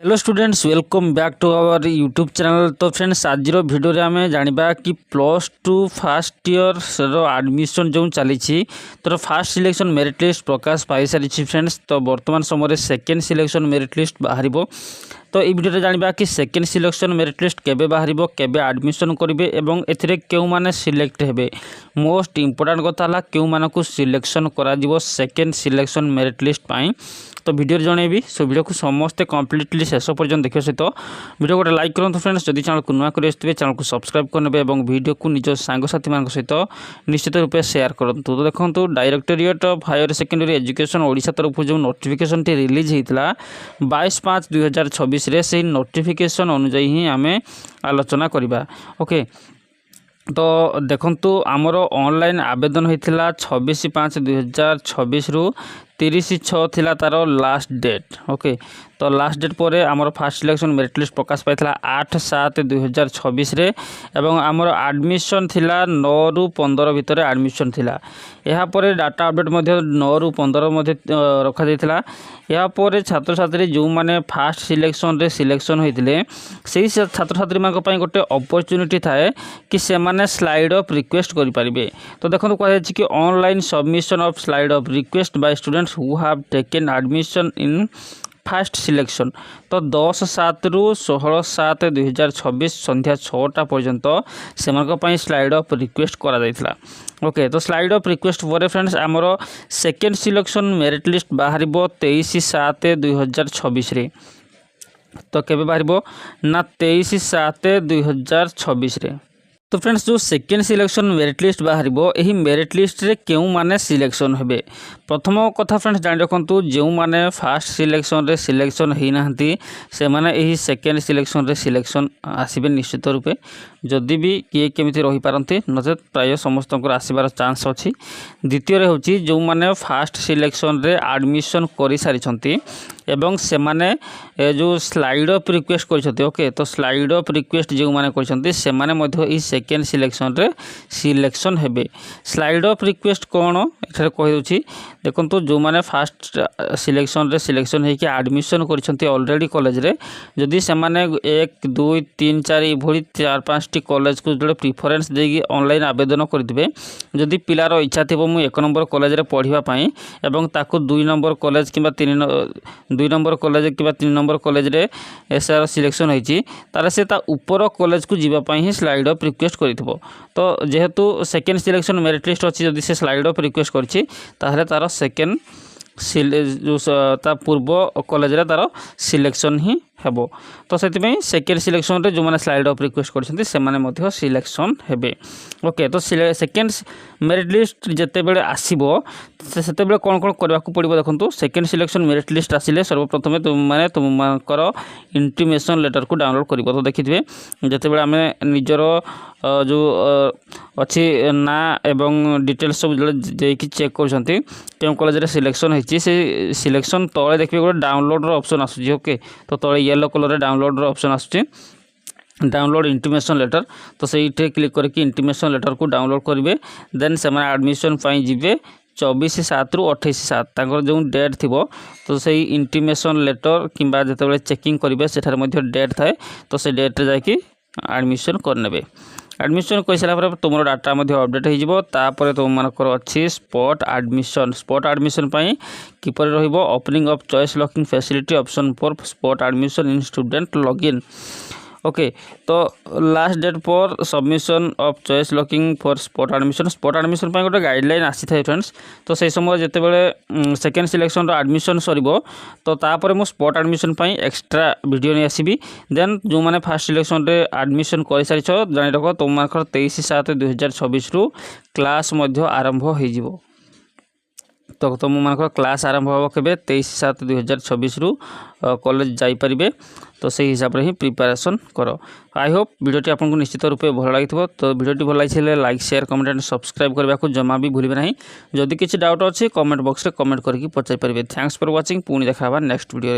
Hello students, welcome back to our YouTube channel. तो friends, आज video आम जाना कि +2 फर्स्ट ईयर एडमिशन जो चली तो फास्ट सिलेक्शन मेरिट लिस्ट प्रकाश पाई सारी फ्रेंड्स। तो वर्तमान समय सेकेंड सिलेक्शन मेरिट लिस्ट बाहर। तो ये भिडियो जाना कि सेकेंड सिलेक्शन मेरिट लिस्ट केबे बाहर, केबे एडमिशन करेंगे और एथिरे क्यों माने सिलेक्ट हेबे। मोस्ट इंपोर्टेंट कथा है क्यों मानक सिलेक्शन करा सेकेंड सिलेक्शन मेरिट लिस्ट पाई। तो वीडियो जनइबी सो वीडियो को समस्ते कम्प्लीटली शेष पर्यटन देखा सहित वीडियो गोटे लाइक करूँ फ्रेंड्स। जदि चैनल को नुआ कर चैनल को सब्सक्राइब करने और वीडियो को निज सांगसाथी मान सहित निश्चित रूप से शेयर करूँ। तो देखो, directorate of higher secondary education Odisha तरफ जो नोटिफिकेशन टी रिलीज होता 22/5/2026 से नोटिफिकेशन अनुजाई ही आम आलोचना करवा। ओके, तो देखंतु आमर ऑनलाइन आवेदन होता 26/5/2026 रु 30/6 थिला तार लास्ट डेट। ओके, तो लास्ट डेट पर आमर फास्ट सिलेक्शन मेरिट लिस्ट प्रकाश पाई 8/7/2026 रे एवं आमर एडमिशन थिला 9 रु 15 भितर एडमिशन थिला। यहाँ पर डाटा अपडेट 9 रु 15 रखा जाइथिला। यहाँ पर छात्र छात्री जो माने फास्ट सिलेक्शन रे सिलेक्शन होइतिले सेही छात्र छात्री मान पई गोटे अपॉर्चुनिटी थाए कि से माने स्लाइड ऑफ रिक्वेस्ट करि परिबे। तो देखो कह जाय कि online submission of slide of request bye students who have taken admission in fast selection. तो 10/7 रु 16/7/2026 संध्या 6टा पर्यंत से स्लाइड ऑफ रिक्वेस्ट करा जाइथिला। ओके, तो स्लाइड ऑफ रिक्वेस्ट पर फ्रेंड्स आमर सेकेंड सिलेक्शन मेरिट लिस्ट बाहर 23/7/2026 रे। तो केबे बाहर ना 23/7/2026 रे। तो फ्रेंड्स, जो सेकेंड सिलेक्शन मेरिट लिस्ट बाहर यही मेरिट लिस्ट रे क्यों माने सिलेक्शन हेबे। प्रथम कथा फ्रेंड्स जान रखु, जो माने फास्ट सिलेक्शन रे सिलेक्शन होना से माने यही सेकेंड सिलेक्शन रे सिलेक्शन आसबे निश्चित रूपे। जदि भी किए केमिति रही पारती नचेत प्राय समस्त आसबार चांस अच्छी। द्वितीय हूँ जो माने फास्ट सिलेक्शन रे एडमिशन कर सारी एवं से माने जो स्लाइड ऑफ रिक्वेस्ट कर। ओके, तो स्लाइड ऑफ रिक्वेस्ट जो माने कर सेकेंड सिलेक्शन रे सिलेक्शन हेबे। स्लाइड ऑफ रिक्वेस्ट कौन एठारे कहि देखो, जो माने फास्ट सिलेक्शन रे सिलेक्शन होकि एडमिशन कर ऑलरेडी कॉलेज रे जदि से माने 1 2 3 4 ये 4-5 टी कॉलेज को जो प्रिफरेंस देगी ऑनलाइन आवेदन करेंगे। जदि पिलार इच्छा थी मु 1 नंबर कॉलेज रे पढ़ाई एवं ताकू 2 नंबर कॉलेज कि 2 नंबर कॉलेज कि 3 नंबर कॉलेज रे एसआर सिलेक्शन होती तार से ऊपर कॉलेज को जीवाई ही स्लाइड ऑफ रिक्वेस्ट करिथिबो। तो जेहेतु सेकेंड सिलेक्शन मेरिट लिस्ट अच्छी जदि से स्लाइड ऑफ रिक्वेस्ट करछि ताहले तार सेकेंड जो पूर्व कॉलेज रे तार सिलेक्शन ही हेबो। तो से सेकेंड सिलेक्शन रे जो माने स्लाइड ऑफ रिक्वेस्ट करछन्ती से माने मध्य सिलेक्शन हेबे। ओके, तो सेकेंड मेरिट लिस्ट जेते बेले आसीबो सेते बेले कोन कोन करबा को पड़िबो। देखंतु, सेकेंड सिलेक्शन मेरिट लिस्ट आसिले सर्वप्रथमे तुमकर इंटीमेशन लेटर को डाउनलोड करिबो। तो देखिथिबे जेते बेले आमे निजर जो अच्छी ना एवं डिटेल्स सब देकी चेक करछन्ती केउ कॉलेज रे सिलेक्शन होईची से सिलेक्शन तळे देखिबे गोटे डाउनलोड रो ऑप्शन आसुची। ओके, तो तळे येलो कलर रे डाउनलोड रो ऑप्शन आसुची, डाउनलोड इंटीमेशन लेटर। तो से क्लिक करके इंटीमेशन लेटर को डाउनलोड करेंगे। देन से एडमिशन जी 24/7 रु 28/7 तक जो डेट थी तो से इंटीमेशन लेटर कि जिते चेकिंग करेंगे से डेट थाए। तो से डेट रे जाकि एडमिशन करने। एडमिशन कर सारा तुम डाटा अपडेट हो तुम मानकर अच्छी स्पॉट एडमिशन किपर रहिबो opening of choice locking facility option for spot admission in student login. Okay, तो last date for submission of choice locking for spot admission गोटे गाइडलाइन आसी था फ्रेंड्स। तो से समय जिते बड़े सेकेंड सिलेक्शन एडमिशन सर तो तापर मु स्पॉट एडमिशन एक्सट्रा वीडियो नहीं आसबि। देन जो मैंने फास्ट सिलेक्शन रे एडमिशन कर सारी जानी रख तुम 23/7/2026 रु क्लास आरंभ हो। तो तुम मानकर क्लास आरंभ हो के 23/7/2026 रु कॉलेज जाइपारे। तो से हिसाब से ही प्रिपेरेसन कर। आई होप वीडियोटी आपको निश्चित रूप भल लगी। तो वीडियोटी भल लगे like share comment and subscribe करने को जमा भी भूलिए ना। जदि किसी डाउट अच्छे कमेंट बॉक्स में कमेंट करके पचारि पारे। Thanks for watching. पुणी देखा नेक्स्ट वीडियो।